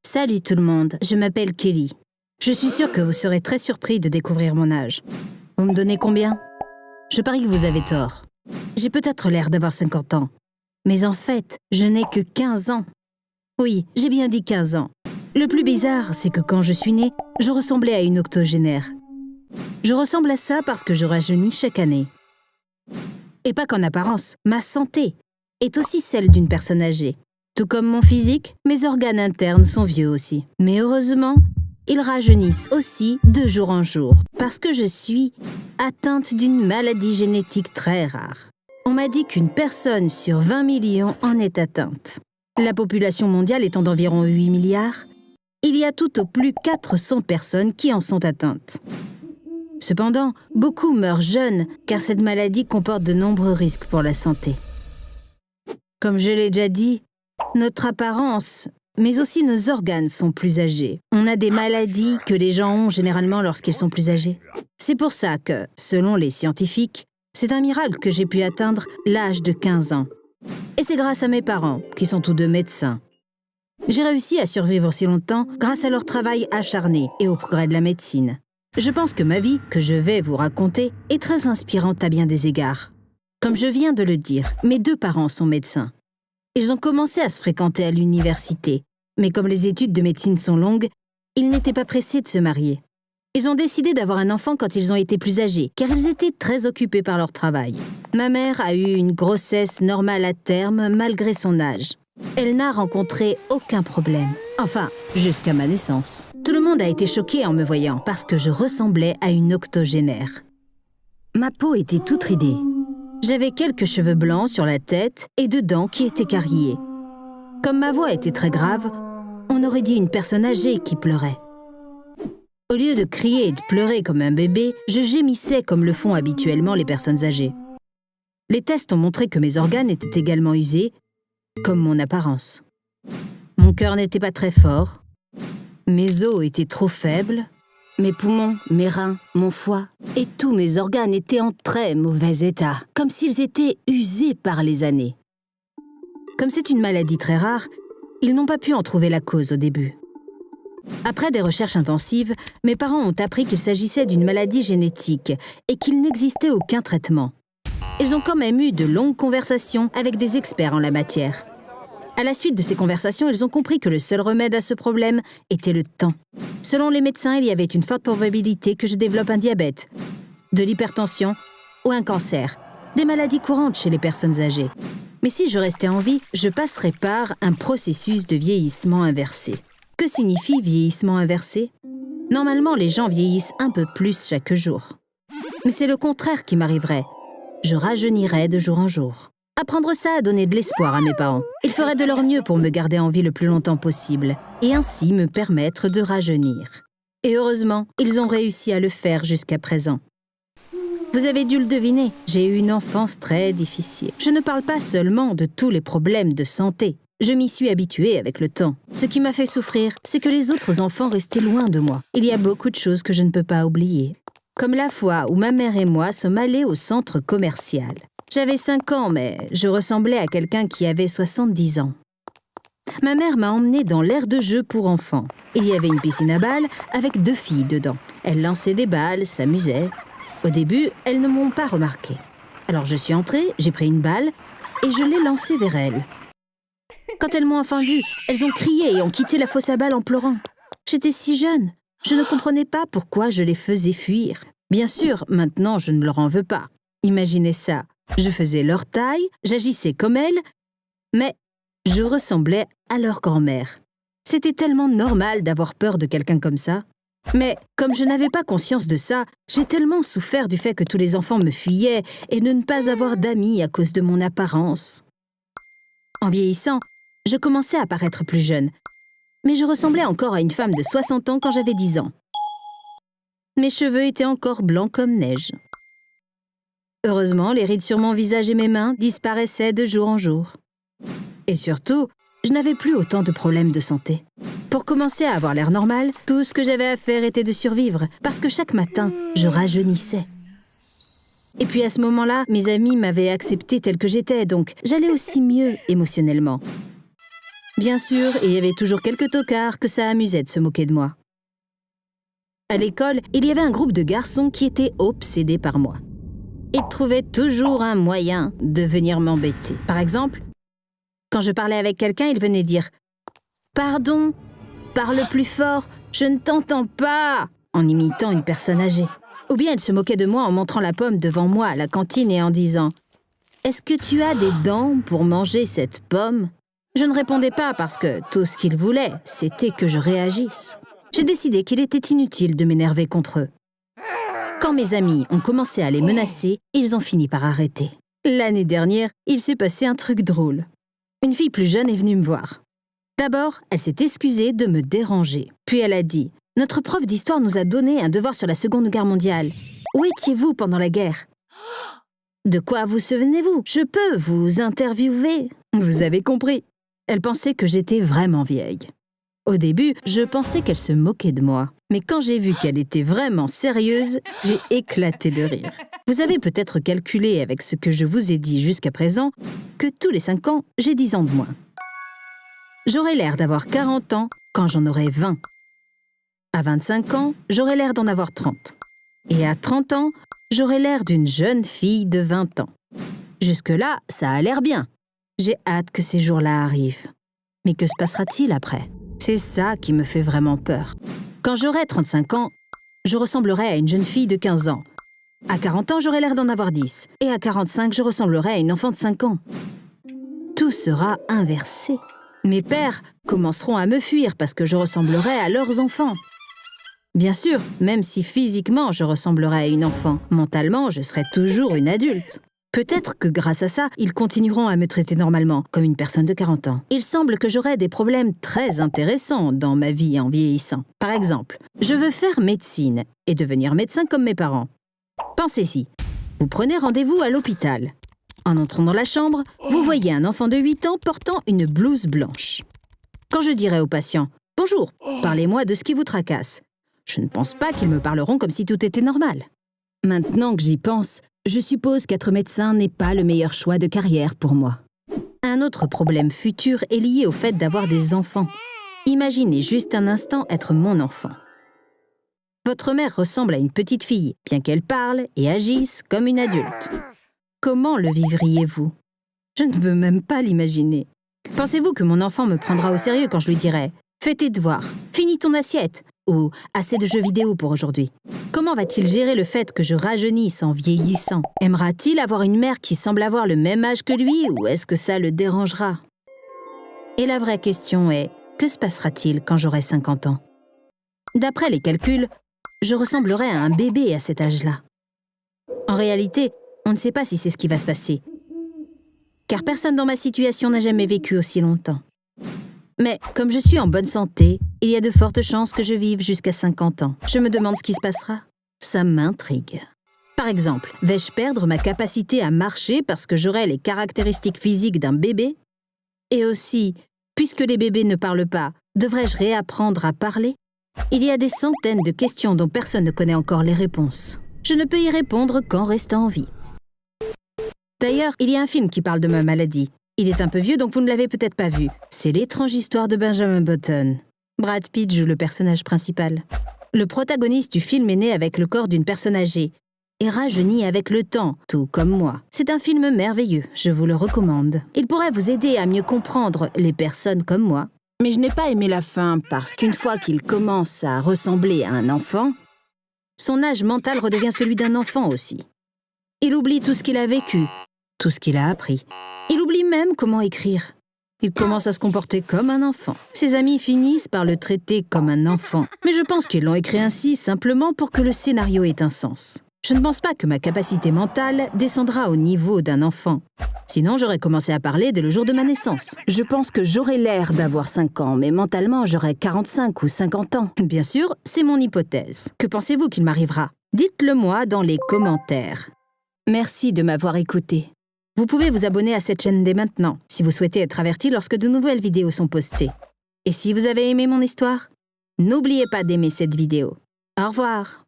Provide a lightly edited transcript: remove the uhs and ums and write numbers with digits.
Salut tout le monde, je m'appelle Kelly. Je suis sûre que vous serez très surpris de découvrir mon âge. Vous me donnez combien? Je parie que vous avez tort. J'ai peut-être l'air d'avoir 50 ans. Mais en fait, je n'ai que 15 ans. Oui, j'ai bien dit 15 ans. Le plus bizarre, c'est que quand je suis née, je ressemblais à une octogénaire. Je ressemble à ça parce que je rajeunis chaque année. Et pas qu'en apparence, ma santé est aussi celle d'une personne âgée. Tout comme mon physique, mes organes internes sont vieux aussi. Mais heureusement, ils rajeunissent aussi de jour en jour, parce que je suis atteinte d'une maladie génétique très rare. On m'a dit qu'une personne sur 20 millions en est atteinte. La population mondiale étant d'environ 8 milliards, il y a tout au plus 400 personnes qui en sont atteintes. Cependant, beaucoup meurent jeunes, car cette maladie comporte de nombreux risques pour la santé. Comme je l'ai déjà dit, notre apparence, mais aussi nos organes sont plus âgés. On a des maladies que les gens ont généralement lorsqu'ils sont plus âgés. C'est pour ça que, selon les scientifiques, c'est un miracle que j'ai pu atteindre l'âge de 15 ans. Et c'est grâce à mes parents, qui sont tous deux médecins. J'ai réussi à survivre si longtemps grâce à leur travail acharné et au progrès de la médecine. Je pense que ma vie, que je vais vous raconter, est très inspirante à bien des égards. Comme je viens de le dire, mes deux parents sont médecins. Ils ont commencé à se fréquenter à l'université, mais comme les études de médecine sont longues, ils n'étaient pas pressés de se marier. Ils ont décidé d'avoir un enfant quand ils ont été plus âgés, car ils étaient très occupés par leur travail. Ma mère a eu une grossesse normale à terme malgré son âge. Elle n'a rencontré aucun problème. Enfin, jusqu'à ma naissance. Tout le monde a été choqué en me voyant parce que je ressemblais à une octogénaire. Ma peau était toute ridée. J'avais quelques cheveux blancs sur la tête et deux dents qui étaient carriées. Comme ma voix était très grave, on aurait dit une personne âgée qui pleurait. Au lieu de crier et de pleurer comme un bébé, je gémissais comme le font habituellement les personnes âgées. Les tests ont montré que mes organes étaient également usés, comme mon apparence. Mon cœur n'était pas très fort, mes os étaient trop faibles, mes poumons, mes reins, mon foie et tous mes organes étaient en très mauvais état, comme s'ils étaient usés par les années. Comme c'est une maladie très rare, ils n'ont pas pu en trouver la cause au début. Après des recherches intensives, mes parents ont appris qu'il s'agissait d'une maladie génétique et qu'il n'existait aucun traitement. Ils ont quand même eu de longues conversations avec des experts en la matière. À la suite de ces conversations, ils ont compris que le seul remède à ce problème était le temps. Selon les médecins, il y avait une forte probabilité que je développe un diabète, de l'hypertension ou un cancer, des maladies courantes chez les personnes âgées. Mais si je restais en vie, je passerais par un processus de vieillissement inversé. Que signifie vieillissement inversé? Normalement, les gens vieillissent un peu plus chaque jour. Mais c'est le contraire qui m'arriverait. Je rajeunirais de jour en jour. Apprendre ça a donné de l'espoir à mes parents. Ils feraient de leur mieux pour me garder en vie le plus longtemps possible et ainsi me permettre de rajeunir. Et heureusement, ils ont réussi à le faire jusqu'à présent. Vous avez dû le deviner, j'ai eu une enfance très difficile. Je ne parle pas seulement de tous les problèmes de santé. Je m'y suis habituée avec le temps. Ce qui m'a fait souffrir, c'est que les autres enfants restaient loin de moi. Il y a beaucoup de choses que je ne peux pas oublier. Comme la fois où ma mère et moi sommes allés au centre commercial. J'avais 5 ans, mais je ressemblais à quelqu'un qui avait 70 ans. Ma mère m'a emmenée dans l'aire de jeu pour enfants. Il y avait une piscine à balles avec 2 filles dedans. Elles lançaient des balles, s'amusaient. Au début, elles ne m'ont pas remarqué. Alors je suis entrée, j'ai pris une balle et je l'ai lancée vers elles. Quand elles m'ont enfin vue, elles ont crié et ont quitté la fosse à balles en pleurant. J'étais si jeune, je ne comprenais pas pourquoi je les faisais fuir. Bien sûr, maintenant je ne leur en veux pas. Imaginez ça. Je faisais leur taille, j'agissais comme elles, mais je ressemblais à leur grand-mère. C'était tellement normal d'avoir peur de quelqu'un comme ça. Mais comme je n'avais pas conscience de ça, j'ai tellement souffert du fait que tous les enfants me fuyaient et de ne pas avoir d'amis à cause de mon apparence. En vieillissant, je commençais à paraître plus jeune, mais je ressemblais encore à une femme de 60 ans quand j'avais 10 ans. Mes cheveux étaient encore blancs comme neige. Heureusement, les rides sur mon visage et mes mains disparaissaient de jour en jour. Et surtout, je n'avais plus autant de problèmes de santé. Pour commencer à avoir l'air normal, tout ce que j'avais à faire était de survivre, parce que chaque matin, je rajeunissais. Et puis à ce moment-là, mes amis m'avaient accepté tel que j'étais, donc j'allais aussi mieux émotionnellement. Bien sûr, il y avait toujours quelques tocards que ça amusait de se moquer de moi. À l'école, il y avait un groupe de garçons qui étaient obsédés par moi. Ils trouvaient toujours un moyen de venir m'embêter. Par exemple, quand je parlais avec quelqu'un, ils venaient dire « Pardon, parle plus fort, je ne t'entends pas !» en imitant une personne âgée. Ou bien ils se moquaient de moi en montrant la pomme devant moi à la cantine et en disant « Est-ce que tu as des dents pour manger cette pomme ?» Je ne répondais pas parce que tout ce qu'ils voulaient, c'était que je réagisse. J'ai décidé qu'il était inutile de m'énerver contre eux. Quand mes amis ont commencé à les menacer, ils ont fini par arrêter. L'année dernière, il s'est passé un truc drôle. Une fille plus jeune est venue me voir. D'abord, elle s'est excusée de me déranger. Puis elle a dit « Notre prof d'histoire nous a donné un devoir sur la Seconde Guerre mondiale. Où étiez-vous pendant la guerre ?»« De quoi vous souvenez-vous ? Je peux vous interviewer. » Vous avez compris. Elle pensait que j'étais vraiment vieille. Au début, je pensais qu'elle se moquait de moi. Mais quand j'ai vu qu'elle était vraiment sérieuse, j'ai éclaté de rire. Vous avez peut-être calculé avec ce que je vous ai dit jusqu'à présent que tous les 5 ans, j'ai 10 ans de moins. J'aurais l'air d'avoir 40 ans quand j'en aurai 20. À 25 ans, j'aurais l'air d'en avoir 30. Et à 30 ans, j'aurais l'air d'une jeune fille de 20 ans. Jusque-là, ça a l'air bien. J'ai hâte que ces jours-là arrivent. Mais que se passera-t-il après ? C'est ça qui me fait vraiment peur. Quand j'aurai 35 ans, je ressemblerai à une jeune fille de 15 ans. À 40 ans, j'aurai l'air d'en avoir 10. Et à 45, je ressemblerai à une enfant de 5 ans. Tout sera inversé. Mes pères commenceront à me fuir parce que je ressemblerai à leurs enfants. Bien sûr, même si physiquement je ressemblerai à une enfant, mentalement, je serai toujours une adulte. Peut-être que grâce à ça, ils continueront à me traiter normalement, comme une personne de 40 ans. Il semble que j'aurai des problèmes très intéressants dans ma vie en vieillissant. Par exemple, je veux faire médecine et devenir médecin comme mes parents. Pensez-y, vous prenez rendez-vous à l'hôpital. En entrant dans la chambre, vous voyez un enfant de 8 ans portant une blouse blanche. Quand je dirai au patient « Bonjour, parlez-moi de ce qui vous tracasse », je ne pense pas qu'ils me parleront comme si tout était normal. Maintenant que j'y pense, je suppose qu'être médecin n'est pas le meilleur choix de carrière pour moi. Un autre problème futur est lié au fait d'avoir des enfants. Imaginez juste un instant être mon enfant. Votre mère ressemble à une petite fille, bien qu'elle parle et agisse comme une adulte. Comment le vivriez-vous ? Je ne peux même pas l'imaginer. Pensez-vous que mon enfant me prendra au sérieux quand je lui dirai « Fais tes devoirs, finis ton assiette » ou « Assez de jeux vidéo pour aujourd'hui ». Comment va-t-il gérer le fait que je rajeunisse en vieillissant ? Aimera-t-il avoir une mère qui semble avoir le même âge que lui ou est-ce que ça le dérangera ? Et la vraie question est, que se passera-t-il quand j'aurai 50 ans ? D'après les calculs, je ressemblerai à un bébé à cet âge-là. En réalité, on ne sait pas si c'est ce qui va se passer. Car personne dans ma situation n'a jamais vécu aussi longtemps. Mais comme je suis en bonne santé, il y a de fortes chances que je vive jusqu'à 50 ans. Je me demande ce qui se passera. Ça m'intrigue. Par exemple, vais-je perdre ma capacité à marcher parce que j'aurai les caractéristiques physiques d'un bébé ? Et aussi, puisque les bébés ne parlent pas, devrais-je réapprendre à parler ? Il y a des centaines de questions dont personne ne connaît encore les réponses. Je ne peux y répondre qu'en restant en vie. D'ailleurs, il y a un film qui parle de ma maladie. Il est un peu vieux, donc vous ne l'avez peut-être pas vu. C'est l'étrange histoire de Benjamin Button. Brad Pitt joue le personnage principal. Le protagoniste du film est né avec le corps d'une personne âgée et rajeunit avec le temps, tout comme moi. C'est un film merveilleux, je vous le recommande. Il pourrait vous aider à mieux comprendre les personnes comme moi. Mais je n'ai pas aimé la fin parce qu'une fois qu'il commence à ressembler à un enfant, son âge mental redevient celui d'un enfant aussi. Il oublie tout ce qu'il a vécu, tout ce qu'il a appris. Il oublie même comment écrire. Il commence à se comporter comme un enfant. Ses amis finissent par le traiter comme un enfant. Mais je pense qu'ils l'ont écrit ainsi simplement pour que le scénario ait un sens. Je ne pense pas que ma capacité mentale descendra au niveau d'un enfant. Sinon, j'aurais commencé à parler dès le jour de ma naissance. Je pense que j'aurais l'air d'avoir 5 ans, mais mentalement, j'aurais 45 ou 50 ans. Bien sûr, c'est mon hypothèse. Que pensez-vous qu'il m'arrivera ? Dites-le moi dans les commentaires. Merci de m'avoir écouté. Vous pouvez vous abonner à cette chaîne dès maintenant, si vous souhaitez être averti lorsque de nouvelles vidéos sont postées. Et si vous avez aimé mon histoire, n'oubliez pas d'aimer cette vidéo. Au revoir.